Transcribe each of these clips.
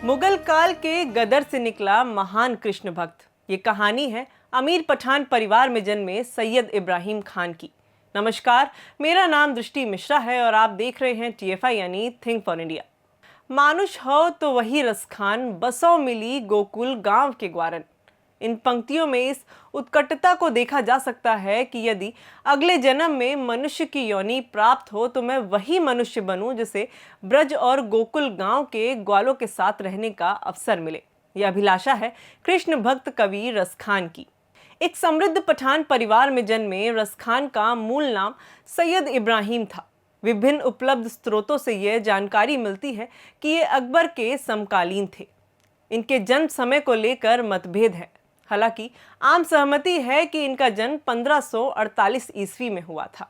मुगल काल के गदर से निकला महान कृष्ण भक्त। ये कहानी है अमीर पठान परिवार में जन्मे सैयद इब्राहिम खान की। नमस्कार, मेरा नाम दृष्टि मिश्रा है और आप देख रहे हैं TFI यानी थिंक फॉर इंडिया। मानुष हो तो वही रस खान, बसो मिली गोकुल गांव के ग्वारन। इन पंक्तियों में इस उत्कटता को देखा जा सकता है कि यदि अगले जन्म में मनुष्य की योनि प्राप्त हो तो मैं वही मनुष्य बनूं जिसे ब्रज और गोकुल गांव के ग्वालों के साथ रहने का अवसर मिले। यह अभिलाषा है कृष्ण भक्त कवि रस खान की। एक समृद्ध पठान परिवार में जन्मे रस खान का मूल नाम सैयद इब्राहिम था। विभिन्न उपलब्ध स्रोतों से यह जानकारी मिलती है कि ये अकबर के समकालीन थे। इनके जन्म समय को लेकर मतभेद है। हालांकि आम सहमति है कि इनका जन्म 1548 ईस्वी में हुआ था।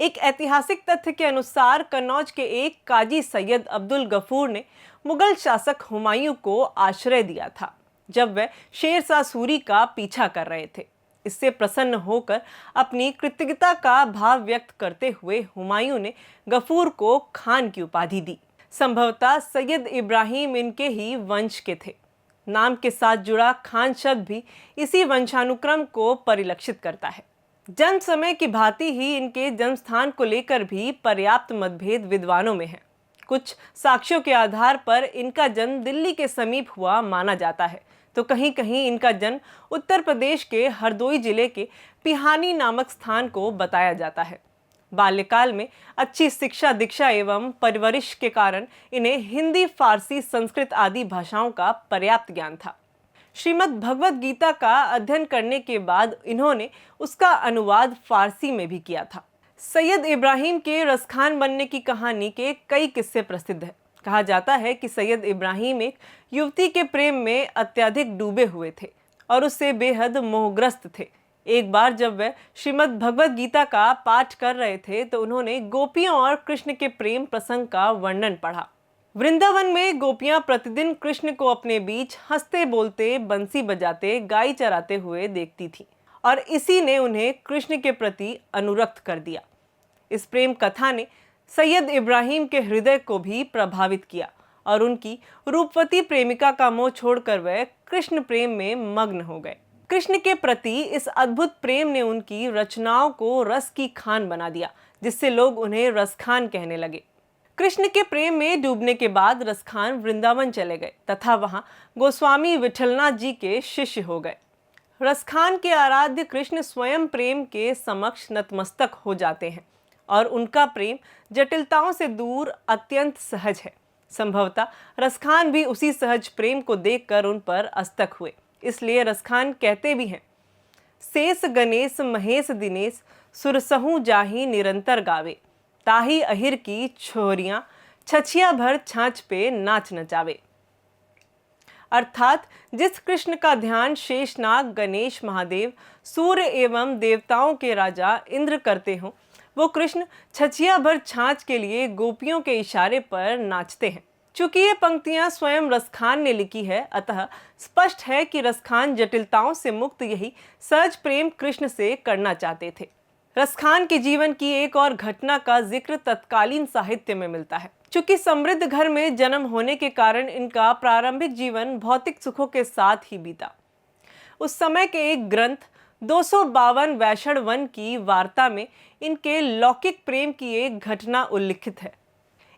एक ऐतिहासिक तथ्य के अनुसार कन्नौज के एक काजी सैयद अब्दुल गफूर ने मुगल शासक हुमायूं को आश्रय दिया था जब वह शेर शाह सूरी का पीछा कर रहे थे। इससे प्रसन्न होकर अपनी कृतज्ञता का भाव व्यक्त करते हुए हुमायूं ने गफूर को खान की उपाधि दी। संभवतः सैयद इब्राहिम इनके ही वंश के थे। नाम के साथ जुड़ा खान शब्द भी इसी वंशानुक्रम को परिलक्षित करता है। जन्म समय की भांति ही इनके जन्म स्थान को लेकर भी पर्याप्त मतभेद विद्वानों में है। कुछ साक्ष्यों के आधार पर इनका जन्म दिल्ली के समीप हुआ माना जाता है, तो कहीं कहीं इनका जन्म उत्तर प्रदेश के हरदोई जिले के पिहानी नामक स्थान को बताया जाता है। बाल्यकाल में अच्छी शिक्षा दीक्षा एवं परवरिश के कारण इन्हें हिंदी, फारसी, संस्कृत आदि भाषाओं का पर्याप्त ज्ञान था। श्रीमद् भगवद गीता का अध्ययन करने के बाद इन्होंने उसका अनुवाद फारसी में भी किया था। सैयद इब्राहिम के रसखान बनने की कहानी के कई किस्से प्रसिद्ध हैं। कहा जाता है कि सैयद इब्राहिम एक युवती के प्रेम में अत्यधिक डूबे हुए थे और उससे बेहद मोहग्रस्त थे। एक बार जब वह श्रीमद् भगवद गीता का पाठ कर रहे थे तो उन्होंने गोपियों और कृष्ण के प्रेम प्रसंग का वर्णन पढ़ा। वृंदावन में गोपियां प्रतिदिन कृष्ण को अपने बीच हंसते बोलते, बंसी बजाते, गाय चराते हुए देखती थीं और इसी ने उन्हें कृष्ण के प्रति अनुरक्त कर दिया। इस प्रेम कथा ने सैयद इब्राहिम के हृदय को भी प्रभावित किया और उनकी रूपवती प्रेमिका का मोह छोड़कर वह कृष्ण प्रेम में मग्न हो गए। कृष्ण के प्रति इस अद्भुत प्रेम ने उनकी रचनाओं को रस की खान बना दिया, जिससे लोग उन्हें रसखान कहने लगे। कृष्ण के प्रेम में डूबने के बाद रसखान वृंदावन चले गए तथा वहां गोस्वामी विठलनाथ जी के शिष्य हो गए। रसखान के आराध्य कृष्ण स्वयं प्रेम के समक्ष नतमस्तक हो जाते हैं और उनका प्रेम जटिलताओं से दूर अत्यंत सहज है। संभवतः रसखान भी उसी सहज प्रेम को देखकर उन पर अस्तक हुए। इसलिए रसखान कहते भी हैं, शेष गणेश महेश दिनेश सुरसहु जाही निरंतर गावे, ताही अहिर की छोरियां छछिया भर छाछ पे नाच नचावे। अर्थात जिस कृष्ण का ध्यान शेषनाग, गणेश, महादेव, सूर्य एवं देवताओं के राजा इंद्र करते हों, वो कृष्ण छछिया भर छाछ के लिए गोपियों के इशारे पर नाचते हैं। चूंकि ये पंक्तियां स्वयं रसखान ने लिखी है, अतः स्पष्ट है कि रसखान जटिलताओं से मुक्त यही सहज प्रेम कृष्ण से करना चाहते थे। रसखान के जीवन की एक और घटना का जिक्र तत्कालीन साहित्य में मिलता है। चूंकि समृद्ध घर में जन्म होने के कारण इनका प्रारंभिक जीवन भौतिक सुखों के साथ ही बीता। उस समय के एक ग्रंथ 252 वैष्णव वन की वार्ता में इनके लौकिक प्रेम की एक घटना उल्लिखित है।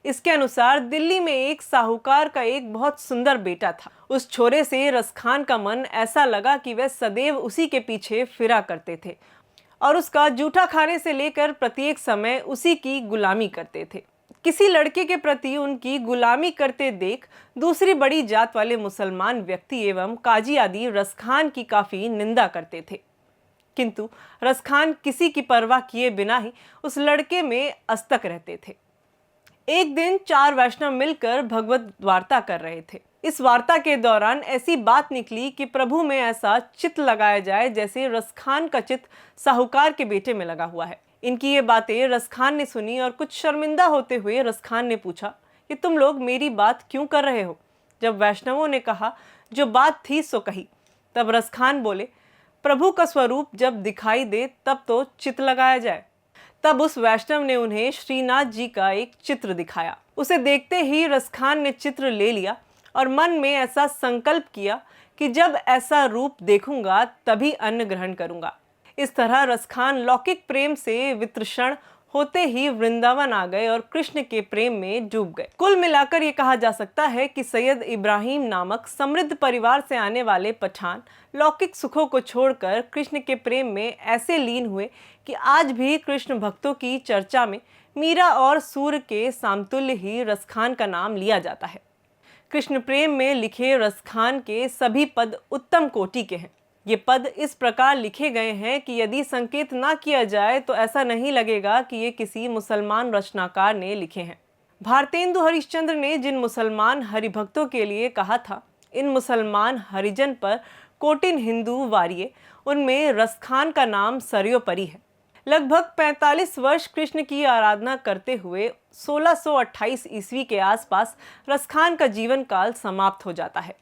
इसके अनुसार दिल्ली में एक साहूकार का एक बहुत सुंदर बेटा था। उस छोरे से रसखान का मन ऐसा लगा कि वह सदैव उसी के पीछे फिरा करते थे और उसका जूठा खाने से लेकर प्रत्येक समय उसी की गुलामी करते थे। किसी लड़के के प्रति उनकी गुलामी करते देख दूसरी बड़ी जात वाले मुसलमान व्यक्ति एवं काजी आदि रसखान की काफी निंदा करते थे, किंतु रसखान किसी की परवाह किए बिना ही उस लड़के में अस्तक रहते थे। एक दिन 4 वैष्णव मिलकर भगवत वार्ता कर रहे थे। इस वार्ता के दौरान ऐसी बात निकली कि प्रभु में ऐसा चित्त लगाया जाए जैसे रसखान का चित्त साहूकार के बेटे में लगा हुआ है। इनकी ये बातें रसखान ने सुनी और कुछ शर्मिंदा होते हुए रसखान ने पूछा कि तुम लोग मेरी बात क्यों कर रहे हो। जब वैष्णवों ने कहा जो बात थी सो कही, तब रसखान बोले, प्रभु का स्वरूप जब दिखाई दे तब तो चित्त लगाया जाए। तब उस वैष्णव ने उन्हें श्रीनाथ जी का एक चित्र दिखाया। उसे देखते ही रसखान ने चित्र ले लिया और मन में ऐसा संकल्प किया कि जब ऐसा रूप देखूंगा तभी अन्न ग्रहण करूंगा। इस तरह रसखान लौकिक प्रेम से वितृष्ण होते ही वृंदावन आ गए और कृष्ण के प्रेम में डूब गए। कुल मिलाकर ये कहा जा सकता है कि सैयद इब्राहिम नामक समृद्ध परिवार से आने वाले पठान लौकिक सुखों को छोड़कर कृष्ण के प्रेम में ऐसे लीन हुए कि आज भी कृष्ण भक्तों की चर्चा में मीरा और सूर्य के समतुल्य ही रसखान का नाम लिया जाता है। कृष्ण प्रेम में लिखे रसखान के सभी पद उत्तम कोटि के हैं। ये पद इस प्रकार लिखे गए हैं कि यदि संकेत ना किया जाए तो ऐसा नहीं लगेगा कि ये किसी मुसलमान रचनाकार ने लिखे हैं। भारतेंदु हरिश्चंद्र ने जिन मुसलमान हरिभक्तों के लिए कहा था, इन मुसलमान हरिजन पर कोटिन हिंदू वारिये, उनमें रसखान का नाम सर्वोपरि है। लगभग 45 वर्ष कृष्ण की आराधना करते हुए 1628 ईस्वी के आसपास रसखान का जीवन काल समाप्त हो जाता है।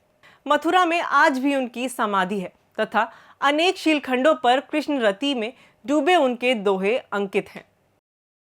मथुरा में आज भी उनकी समाधि है तथा अनेक शिलखंडों पर कृष्ण रति में डूबे उनके दोहे अंकित हैं।